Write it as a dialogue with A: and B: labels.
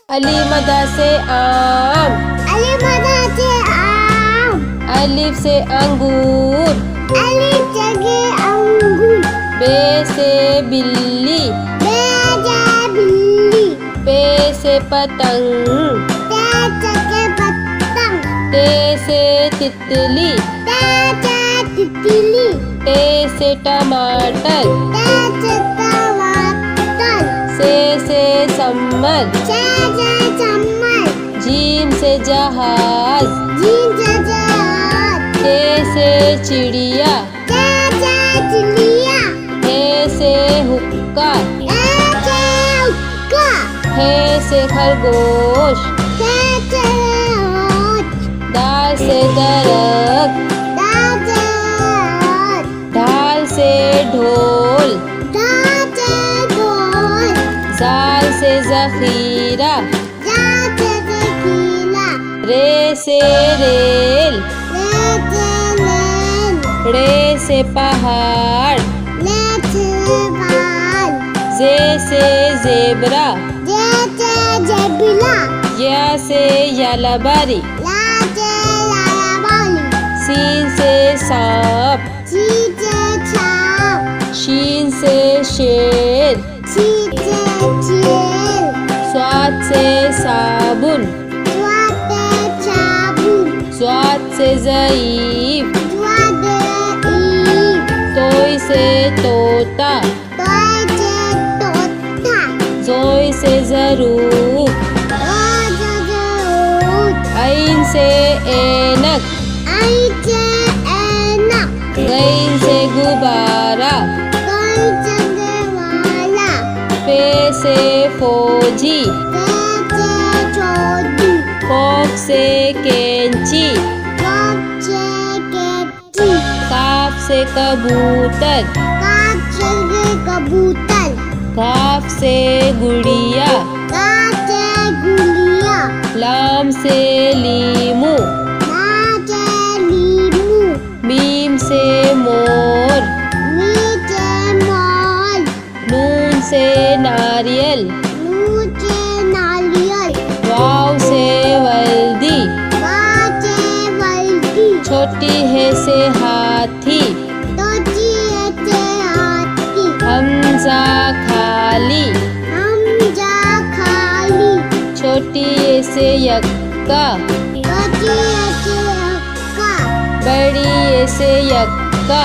A: अली मदा से आम,
B: अलिफ मदा से आम,
A: अलिफ से अंगूर,
B: अलिफ जगह अंगूर,
A: बे से बिल्ली,
B: बे से बिल्ली,
A: पे से पतंग,
B: ते जगह पतंग,
A: ते से तितली,
B: ते से तितली,
A: टे से टमाटर,
B: ते से टमाटर,
A: से सम्मत,
B: से चम्मच,
A: जीम से जहाज,
B: जीन से जहाज,
A: चे से चिड़िया,
B: ते से चिड़िया,
A: हे से हुक्का,
B: ते से हुक्का,
A: हे से खरगोश,
B: ते से होश,
A: दाल से दरख्त,
B: ते से
A: ढाल से ढोल, जाल से जखीरा, रे से रेल, रे से पहाड़, जे से जेबरा, या से यालबारी, सीन से सांप, शीन से शेर, स्वाद से साबुन, स्वाद से ज़ईफ, तोई से तोता, जोई से ज़रूफ, ऐन से ऐनक, गैन से गुब्बारा, फे से फौजी, कॉफ से कैंची, काफ से कबूतर,
B: कबूतर,
A: काफ से गुड़िया,
B: गुलिया,
A: लाम से लीमू,
B: लीमू,
A: मीम से मोर,
B: मॉल,
A: नून से नारियल,
B: नारियल,
A: वाव से वर्दी,
B: वल्दी,
A: छोटी है से हाथी,
B: हाथी,
A: हमजा खाली,
B: खाली,
A: छोटी ए से यक्का, बड़ी ए से यक्का,